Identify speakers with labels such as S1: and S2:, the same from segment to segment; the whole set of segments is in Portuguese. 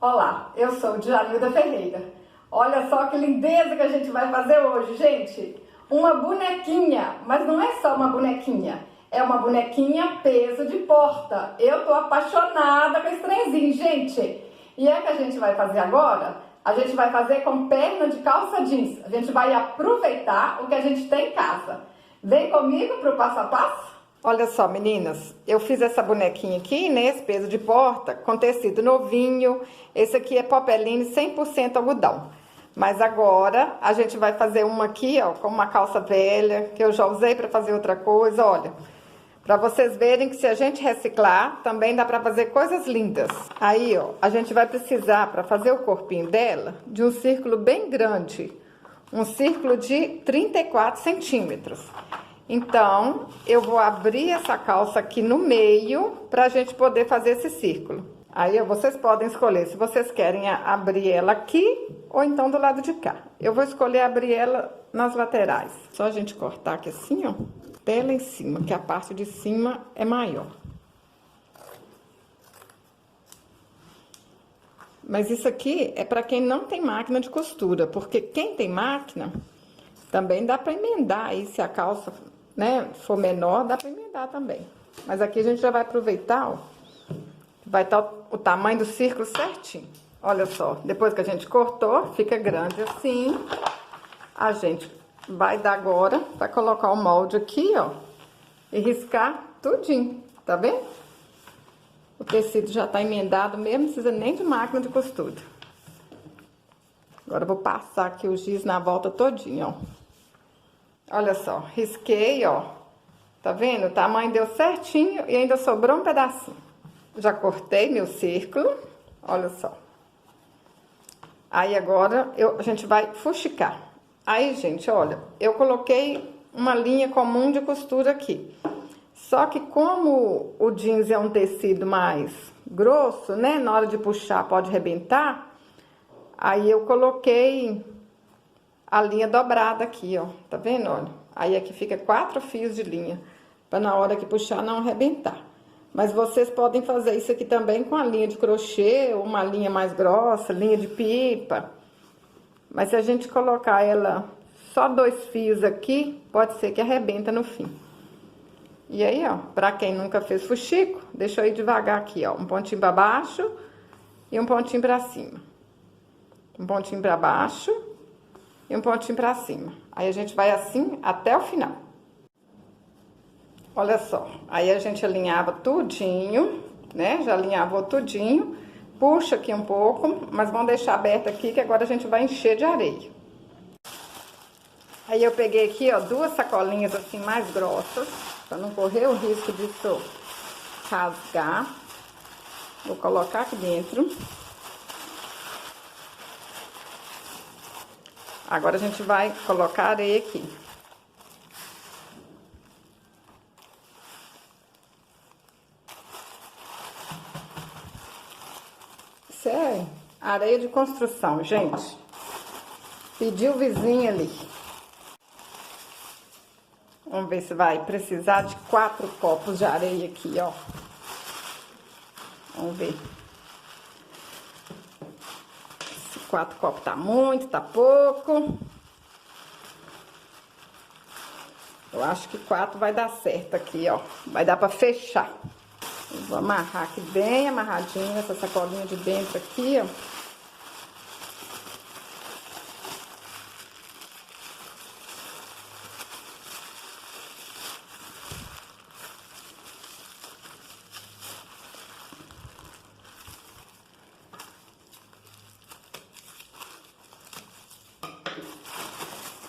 S1: Olá, eu sou Djanilda Ferreira. Olha só que lindeza que a gente vai fazer hoje, gente. Uma bonequinha, mas não é só uma bonequinha. É uma bonequinha peso de porta. Eu tô apaixonada com esse trenzinho, gente. E é que a gente vai fazer agora? A gente vai fazer com perna de calça jeans. A gente vai aproveitar o que a gente tem em casa. Vem comigo pro passo a passo? Olha só, meninas, eu fiz essa bonequinha aqui, né, esse peso de porta, com tecido novinho. Esse aqui é popeline 100% algodão. Mas agora a gente vai fazer uma aqui, ó, com uma calça velha, que eu já usei para fazer outra coisa, olha. Para vocês verem que se a gente reciclar, também dá para fazer coisas lindas. Aí, ó, a gente vai precisar, para fazer o corpinho dela, de um círculo bem grande. Um círculo de 34 centímetros. Então, eu vou abrir essa calça aqui no meio pra gente poder fazer esse círculo. Aí, vocês podem escolher se vocês querem abrir ela aqui ou então do lado de cá. Eu vou escolher abrir ela nas laterais. Só a gente cortar aqui assim, ó, até lá em cima, que a parte de cima é maior. Mas isso aqui é pra quem não tem máquina de costura, porque quem tem máquina também dá pra emendar aí se a calça, né, for menor, dá pra emendar também. Mas aqui a gente já vai aproveitar, ó, vai estar o tamanho do círculo certinho. Olha só, depois que a gente cortou, fica grande assim. A gente vai dar agora pra colocar o molde aqui, ó, e riscar tudinho, tá vendo? O tecido já tá emendado mesmo, não precisa nem de máquina de costura. Agora eu vou passar aqui o giz na volta todinha, ó. Olha só, risquei, ó. Tá vendo? O tamanho deu certinho e ainda sobrou um pedacinho. Já cortei meu círculo, olha só. Aí agora a gente vai fuxicar. Aí, gente, olha, eu coloquei uma linha comum de costura aqui. Só que como o jeans é um tecido mais grosso, né? Na hora de puxar pode arrebentar. Aí eu coloquei a linha dobrada aqui, ó, tá vendo, olha? Aí aqui fica 4 fios de linha, pra na hora que puxar não arrebentar. Mas vocês podem fazer isso aqui também com a linha de crochê, ou uma linha mais grossa, linha de pipa. Mas se a gente colocar ela só 2 fios aqui, pode ser que arrebenta no fim. E aí, ó, pra quem nunca fez fuxico, deixa eu ir devagar aqui, ó, um pontinho pra baixo e um pontinho pra cima. Um pontinho pra baixo e um pontinho pra cima. Aí a gente vai assim até o final. Olha só, aí a gente alinhava tudinho, né? Já alinhavou tudinho. Puxa aqui um pouco, mas vamos deixar aberto aqui que agora a gente vai encher de areia. Aí eu peguei aqui, ó, 2 sacolinhas assim mais grossas, pra não correr o risco disso rasgar. Vou colocar aqui dentro. Agora a gente vai colocar areia aqui. Isso é areia de construção, gente. Pediu o vizinho ali. Vamos ver se vai precisar de 4 copos de areia aqui, ó. Vamos ver. 4 copos tá muito, tá pouco. Eu acho que 4 vai dar certo aqui, ó. Vai dar pra fechar. Eu vou amarrar aqui bem amarradinho essa sacolinha de dentro aqui, ó.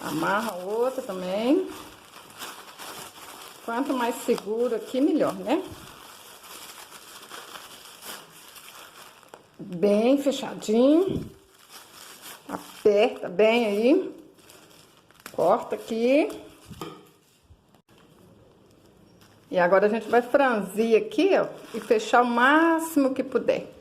S1: Amarra outra também. Quanto mais seguro aqui, melhor, né? Bem fechadinho. Aperta bem aí. Corta aqui. E agora a gente vai franzir aqui, ó, e fechar o máximo que puder.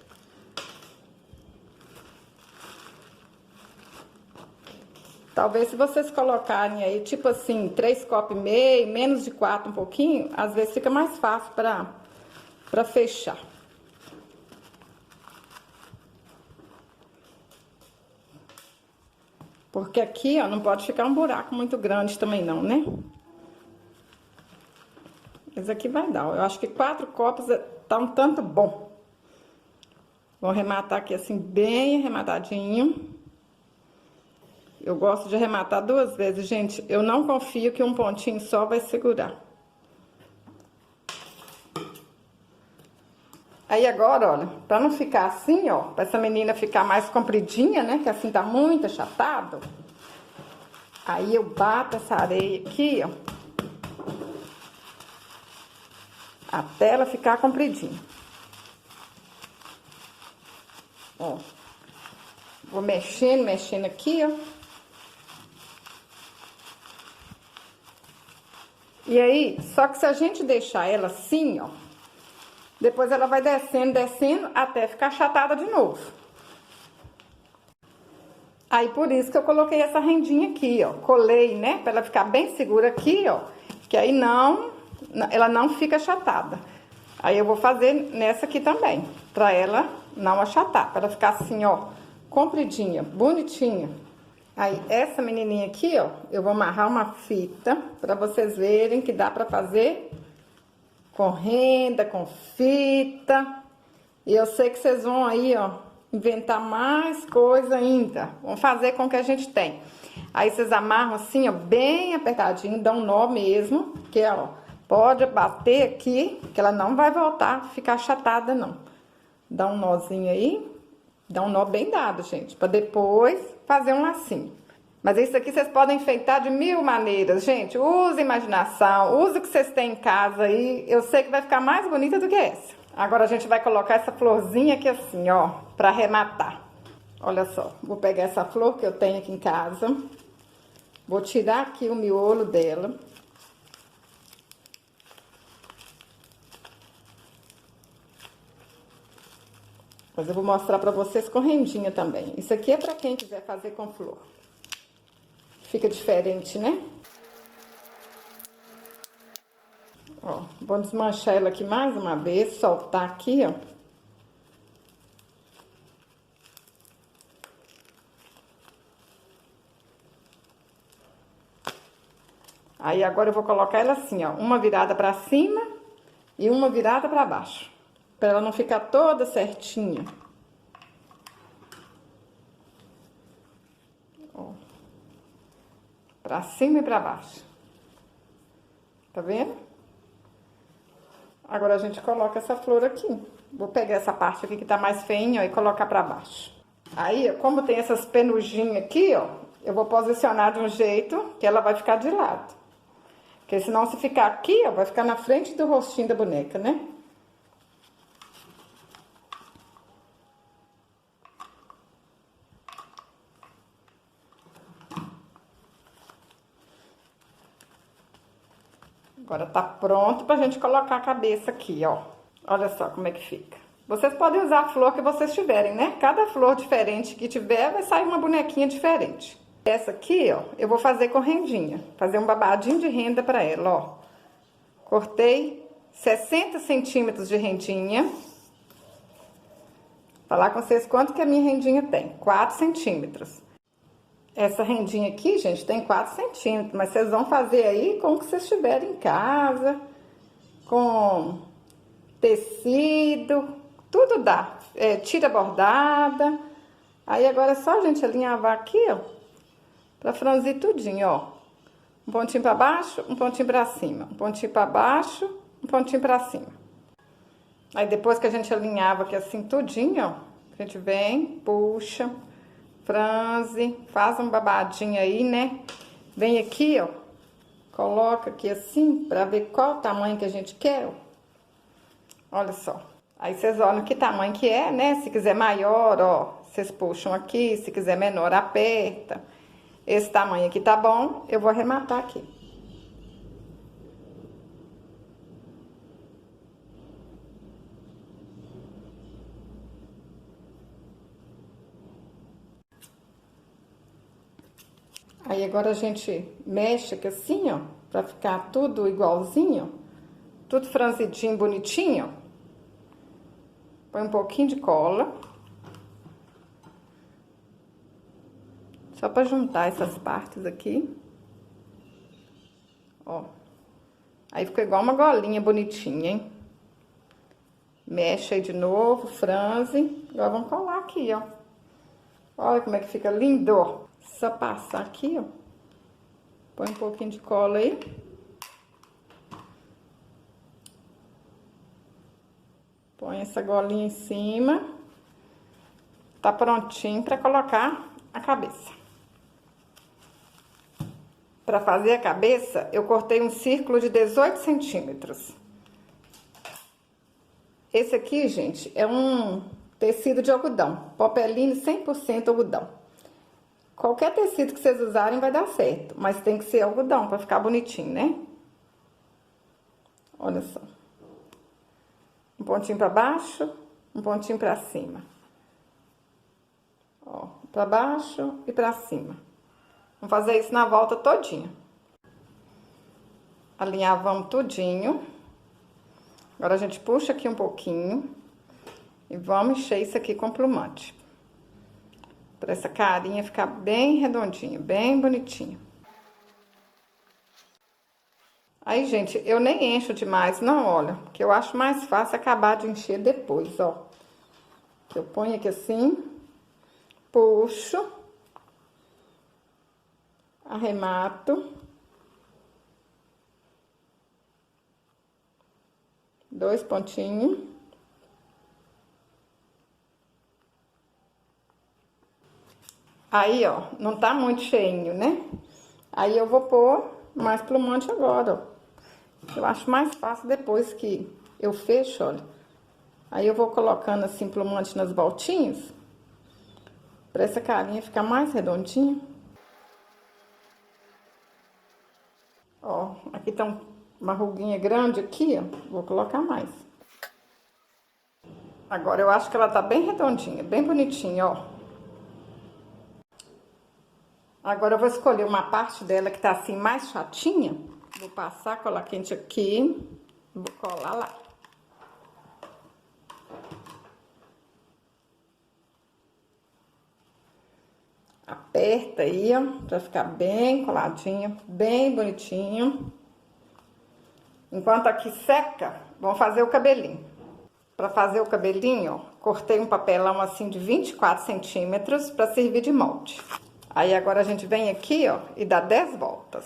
S1: Talvez se vocês colocarem aí, tipo assim, 3 copos e meio, menos de 4 um pouquinho, às vezes fica mais fácil pra fechar. Porque aqui, ó, não pode ficar um buraco muito grande também não, né? Esse aqui vai dar, ó. Eu acho que 4 copos tá um tanto bom. Vou arrematar aqui assim, bem arrematadinho. Eu gosto de arrematar 2 vezes, gente. Eu não confio que um pontinho só vai segurar. Aí agora, olha, pra não ficar assim, ó, pra essa menina ficar mais compridinha, né, que assim tá muito achatado. Aí eu bato essa areia aqui, ó, até ela ficar compridinha. Ó, vou mexendo, mexendo aqui, ó. E aí, só que se a gente deixar ela assim, ó, depois ela vai descendo, descendo, até ficar achatada de novo. Aí, por isso que eu coloquei essa rendinha aqui, ó. Colei, né, pra ela ficar bem segura aqui, ó. Que aí ela não fica achatada. Aí eu vou fazer nessa aqui também, pra ela não achatar. Pra ela ficar assim, ó, compridinha, bonitinha. Aí, essa menininha aqui, ó, eu vou amarrar uma fita pra vocês verem que dá pra fazer com renda, com fita. E eu sei que vocês vão aí, ó, inventar mais coisa ainda. Vamos fazer com o que a gente tem. Aí, vocês amarram assim, ó, bem apertadinho, dão um nó mesmo, que, ó, pode bater aqui, que ela não vai voltar a ficar achatada, não. Dá um nozinho aí. Dá um nó bem dado, gente, pra depois fazer um lacinho. Mas isso aqui vocês podem enfeitar de 1000 maneiras, gente. Use imaginação, use o que vocês têm em casa aí. Eu sei que vai ficar mais bonita do que essa. Agora a gente vai colocar essa florzinha aqui assim, ó, pra arrematar. Olha só, vou pegar essa flor que eu tenho aqui em casa. Vou tirar aqui o miolo dela. Mas eu vou mostrar pra vocês com rendinha também. Isso aqui é pra quem quiser fazer com flor. Fica diferente, né? Ó, vou desmanchar ela aqui mais uma vez, soltar aqui, ó. Aí agora eu vou colocar ela assim, ó, uma virada pra cima e uma virada pra baixo. Pra ela não ficar toda certinha. Ó. Pra cima e pra baixo. Tá vendo? Agora a gente coloca essa flor aqui. Vou pegar essa parte aqui que tá mais feinha, ó, e colocar pra baixo. Aí, como tem essas penugem aqui, ó, eu vou posicionar de um jeito que ela vai ficar de lado. Porque senão se ficar aqui, ó, vai ficar na frente do rostinho da boneca, né? Agora tá pronto pra gente colocar a cabeça aqui, ó. Olha só como é que fica. Vocês podem usar a flor que vocês tiverem, né? Cada flor diferente que tiver, vai sair uma bonequinha diferente. Essa aqui, ó, eu vou fazer com rendinha. Fazer um babadinho de renda pra ela, ó. Cortei 60 centímetros de rendinha. Vou falar com vocês quanto que a minha rendinha tem. 4 centímetros. Essa rendinha aqui, gente, tem 4 centímetros, mas vocês vão fazer aí com o que vocês tiverem em casa, com tecido, tudo dá. Tira bordada. Aí agora é só a gente alinhavar aqui, ó, pra franzir tudinho, ó. Um pontinho pra baixo, um pontinho pra cima, um pontinho pra baixo, um pontinho pra cima. Aí depois que a gente alinhava aqui assim tudinho, ó, a gente vem, puxa, franze, faz um babadinho aí, né? Vem aqui, ó, coloca aqui assim, pra ver qual o tamanho que a gente quer, ó. Olha só. Aí vocês olham que tamanho que é, né? Se quiser maior, ó, vocês puxam aqui, se quiser menor, aperta. Esse tamanho aqui tá bom, eu vou arrematar aqui. Aí agora a gente mexe aqui assim, ó, pra ficar tudo igualzinho, tudo franzidinho, bonitinho. Põe um pouquinho de cola. Só pra juntar essas partes aqui. Ó. Aí ficou igual uma golinha bonitinha, hein? Mexe aí de novo, franze. Agora vamos colar aqui, ó. Olha como é que fica lindo, ó. Só passar aqui, ó. Põe um pouquinho de cola aí. Põe essa golinha em cima. Tá prontinho pra colocar a cabeça. Pra fazer a cabeça, eu cortei um círculo de 18 centímetros. Esse aqui, gente, é um tecido de algodão. Popeline 100% algodão. Qualquer tecido que vocês usarem vai dar certo, mas tem que ser algodão pra ficar bonitinho, né? Olha só. Um pontinho pra baixo, um pontinho pra cima. Ó, pra baixo e pra cima. Vamos fazer isso na volta todinha. Alinhavamos tudinho. Agora a gente puxa aqui um pouquinho. E vamos encher isso aqui com plumante. Pra essa carinha ficar bem redondinha, bem bonitinha. Aí, gente, eu nem encho demais, não, olha. Porque eu acho mais fácil acabar de encher depois, ó. Que eu ponho aqui assim. Puxo. Arremato. 2 pontinhos. Aí, ó, não tá muito cheinho, né? Aí eu vou pôr mais plumante agora, ó. Eu acho mais fácil depois que eu fecho, olha. Aí eu vou colocando assim plumante nas voltinhas. Pra essa carinha ficar mais redondinha. Ó, aqui tá uma ruguinha grande aqui, ó. Vou colocar mais. Agora eu acho que ela tá bem redondinha, bem bonitinha, ó. Agora eu vou escolher uma parte dela que tá assim mais chatinha. Vou passar cola quente aqui. Vou colar lá. Aperta aí, ó, pra ficar bem coladinho, bem bonitinho. Enquanto aqui seca, vamos fazer o cabelinho. Pra fazer o cabelinho, ó, cortei um papelão assim de 24 centímetros pra servir de molde. Aí agora a gente vem aqui, ó, e dá 10 voltas.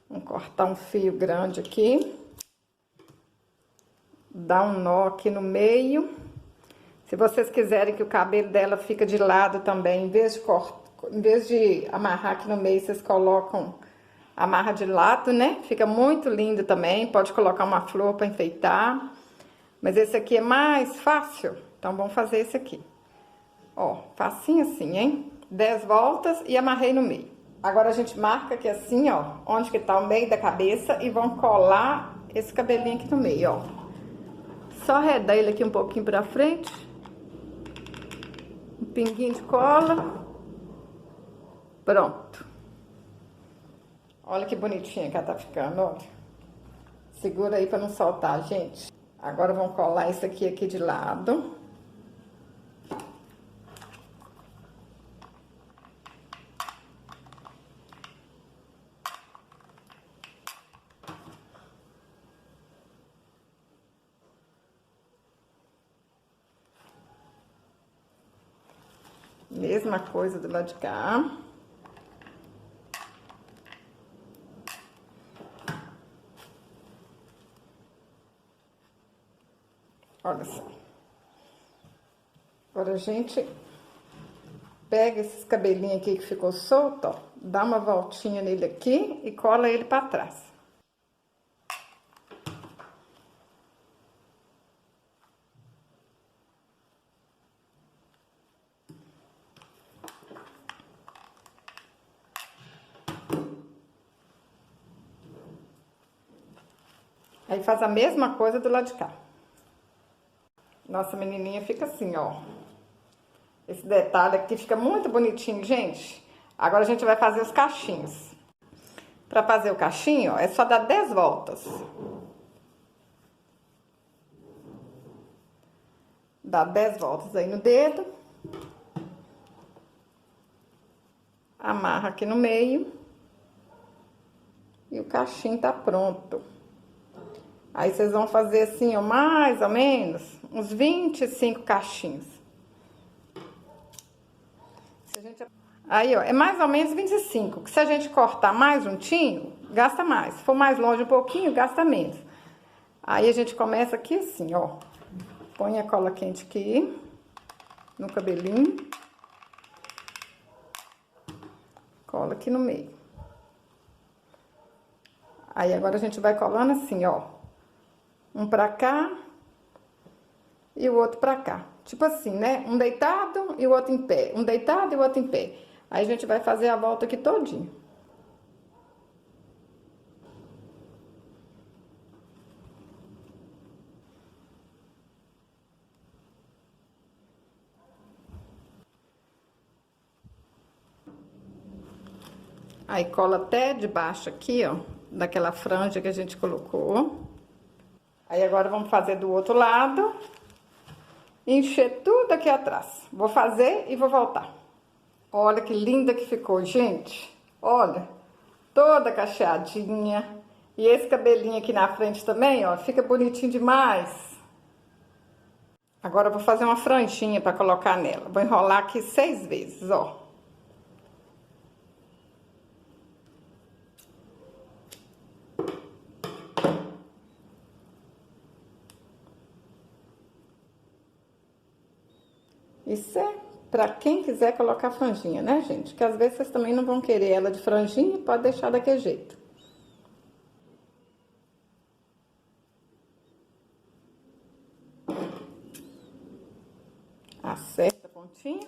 S1: Vamos cortar um fio grande aqui. Dá um nó aqui no meio. Se vocês quiserem que o cabelo dela fique de lado também, em vez de amarrar aqui no meio, vocês colocam, amarra de lado, né? Fica muito lindo também, pode colocar uma flor para enfeitar. Mas esse aqui é mais fácil, então vamos fazer esse aqui. Ó, facinho assim, hein? 10 voltas e amarrei no meio. Agora a gente marca aqui assim, ó, onde que tá o meio da cabeça e vamos colar esse cabelinho aqui no meio, ó. Só arredar ele aqui um pouquinho pra frente. Um pinguinho de cola. Pronto. Olha que bonitinha que ela tá ficando, olha. Segura aí pra não soltar, gente. Agora vamos colar isso aqui de lado. Mesma coisa do lado de cá. Olha só. Agora a gente pega esses cabelinhos aqui que ficou solto, ó, dá uma voltinha nele aqui e cola ele pra trás. Aí faz a mesma coisa do lado de cá. Nossa menininha fica assim, ó. Esse detalhe aqui fica muito bonitinho, gente. Agora a gente vai fazer os cachinhos. Para fazer o cachinho, ó, é só dar 10 voltas. Dá 10 voltas aí no dedo. Amarra aqui no meio. E o cachinho tá pronto. Aí vocês vão fazer assim, ó, mais ou menos, uns 25 cachinhos. Aí, ó, é mais ou menos 25. Que se a gente cortar mais juntinho, gasta mais. Se for mais longe um pouquinho, gasta menos. Aí a gente começa aqui assim, ó. Põe a cola quente aqui, no cabelinho. Cola aqui no meio. Aí agora a gente vai colando assim, ó. Um pra cá e o outro pra cá. Tipo assim, né? Um deitado e o outro em pé. Um deitado e o outro em pé. Aí a gente vai fazer a volta aqui todinho. Aí cola até debaixo aqui, ó, daquela franja que a gente colocou. Aí agora vamos fazer do outro lado. Encher tudo aqui atrás. Vou fazer e vou voltar. Olha que linda que ficou, gente. Olha, toda cacheadinha. E esse cabelinho aqui na frente também, ó, fica bonitinho demais. Agora eu vou fazer uma franjinha pra colocar nela. Vou enrolar aqui 6 vezes, ó. Isso é pra quem quiser colocar franjinha, né, gente? Que às vezes vocês também não vão querer ela de franjinha, pode deixar daquele jeito. Acerta a pontinha.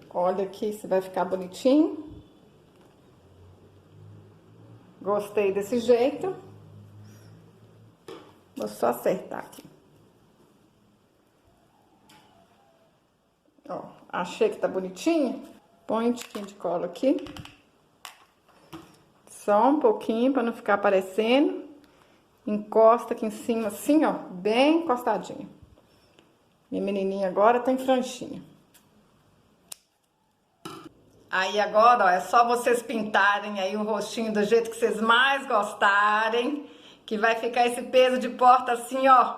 S1: Olha aqui se vai ficar bonitinho. Gostei desse jeito. Vou só acertar aqui. Ó, achei que tá bonitinho. Põe um tiquinho de cola aqui. Só um pouquinho pra não ficar aparecendo. Encosta aqui em cima assim, ó, bem encostadinho. Minha menininha agora tá em franjinha. Aí agora, ó, é só vocês pintarem aí o rostinho do jeito que vocês mais gostarem. Que vai ficar esse peso de porta assim, ó,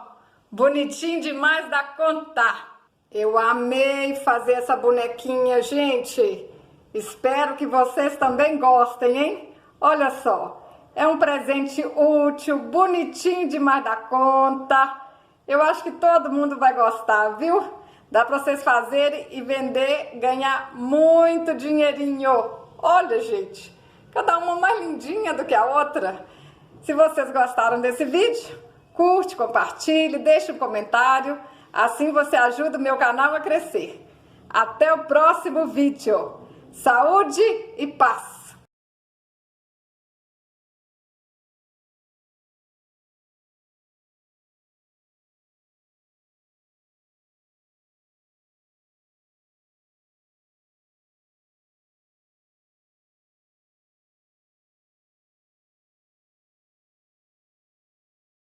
S1: bonitinho demais da conta. Eu amei fazer essa bonequinha, gente. Espero que vocês também gostem, hein? Olha só, é um presente útil, bonitinho demais da conta. Eu acho que todo mundo vai gostar, viu? Dá pra vocês fazerem e vender, ganhar muito dinheirinho. Olha, gente, cada uma mais lindinha do que a outra. Se vocês gostaram desse vídeo, curte, compartilhe, deixe um comentário. Assim você ajuda o meu canal a crescer. Até o próximo vídeo. Saúde e paz!